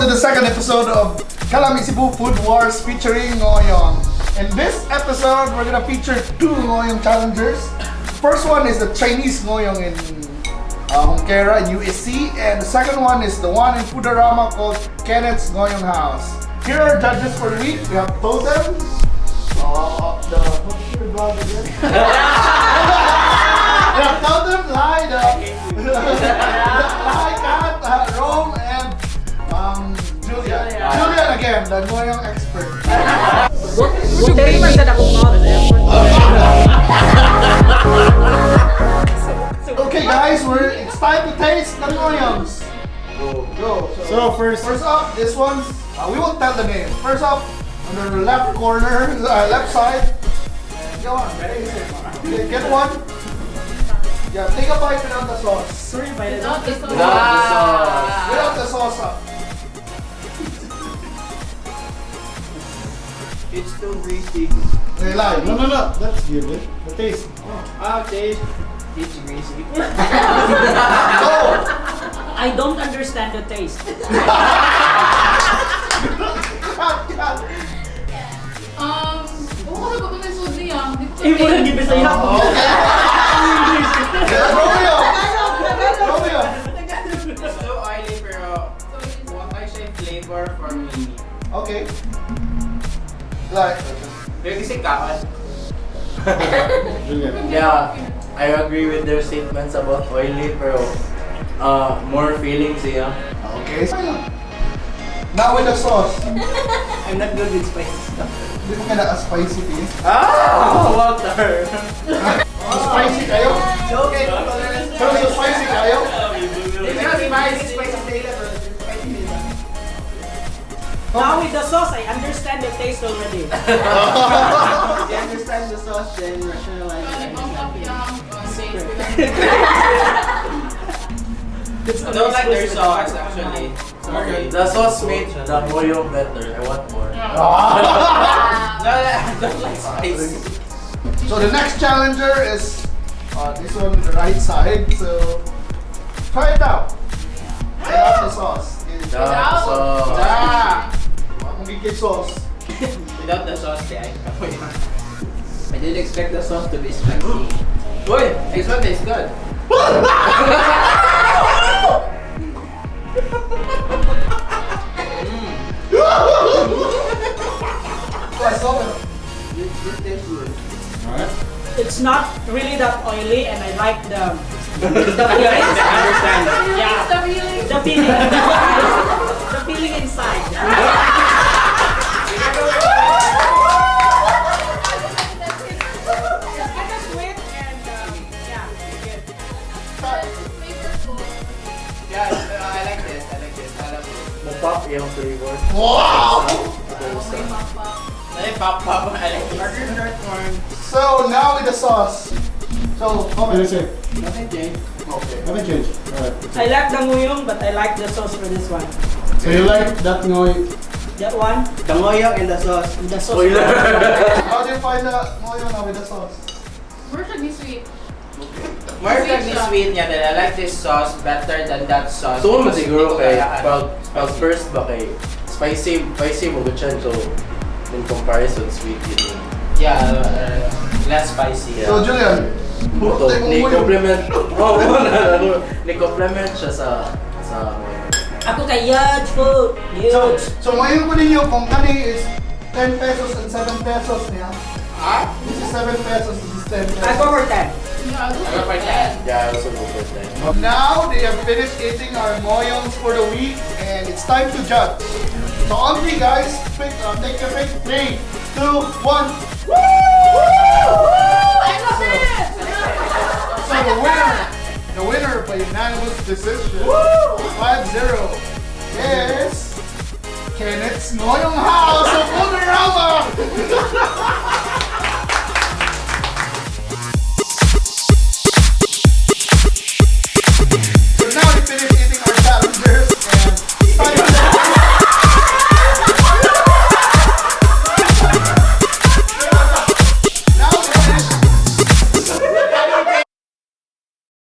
to the second episode of Kalami Cebu Food Wars featuring Ngohiong. In this episode, we're gonna feature two Ngohiong challengers. First one is the Chinese Ngohiong in Junquera in USC, and the second one is the one in Foodrama called Kenneth's Ngohiong House. Here are judges for the week. We have Totem. What's your blog again? We have Totem, Lai, Kat, Rome, and Julian. Julian again, the Ngohiong expert. Okay guys, it's time to taste the Ngohiongs. Go. So first up, this one, we won't tell the name. First up, on the left corner, left side. Go on. Okay, get one. Yeah, take a bite without the sauce. Without the sauce. Without the sauce up. It's too greasy. They lie. No, that's good. The taste. Okay. It's greasy. Oh! I don't understand the taste. Bukan ko may sud niya. Imo lang gibig sa iya. Romeo! Romeo! It's too oily pero wala siya flavor for me. Okay. Like. Pero kasi kaon. Yeah. I agree with their statements about oily pero more feelings siya. Okay. Now with the sauce. I'm not good with spicy stuff. Hindi mo kaya spicy taste. Water! Spicy kayo? Okay. Pero so spicy kayo? It's not spicy flavor. Now with the sauce, I understand the taste already. If you understand the sauce, then rationalize it. I don't like their sauce actually. Sorry. The sauce made the Ngohiong better. I want more. No, I don't like spicy. So the next challenger is this one on the right side. So try it out. Without the sauce. The sauce. Magiging sauce. Without the sauce, I didn't expect the sauce to be spicy. Wait, this one tastes good. I saw it. This tastes good. Alright. It's not really that oily, and I like the Understand. yeah, The feeling. the feeling inside. The feeling inside. It's kind of sweet and yeah, good. Flavorful. Yeah, I like this. I like this. I love it. Mapap yung flavor. Wow! I like pop. I like this. So now with the sauce. So What do you comment. say? Nothing changed. Okay. Haven't changed. Alright. I like the Ngohiong, but I like the sauce for this one. So you like that Ngohiong? That one, The Ngohiong and the sauce. the sauce. Spoiler. How do you find the Ngohiong now with the sauce? More should be sweet. More than sweet niya, then I like this sauce better than that sauce. So mo Because siguro hindi ko kay kayaan. pag first ba kay spicy mo gutyan so in comparison sweet yun. Yeah, less spicy. Yeah. So Julian, Ito, ni compliment. Ni compliment siya sa Ako kay Yudge Food. Yudge. So ngayon ko ninyo kung kani is 10 pesos and 7 pesos niya. Ah? This is 7 pesos, this is 10 pesos. I go for 10. Yeah, I go for that. Yeah, I also go for that. Now they have finished eating our Ngohiongs for the week and it's time to judge. So on three guys, take your pick. 3, 2, 1. Woo! I love it! So the winner by unanimous decision, 5-0, is Kenneth's Ngohiong House of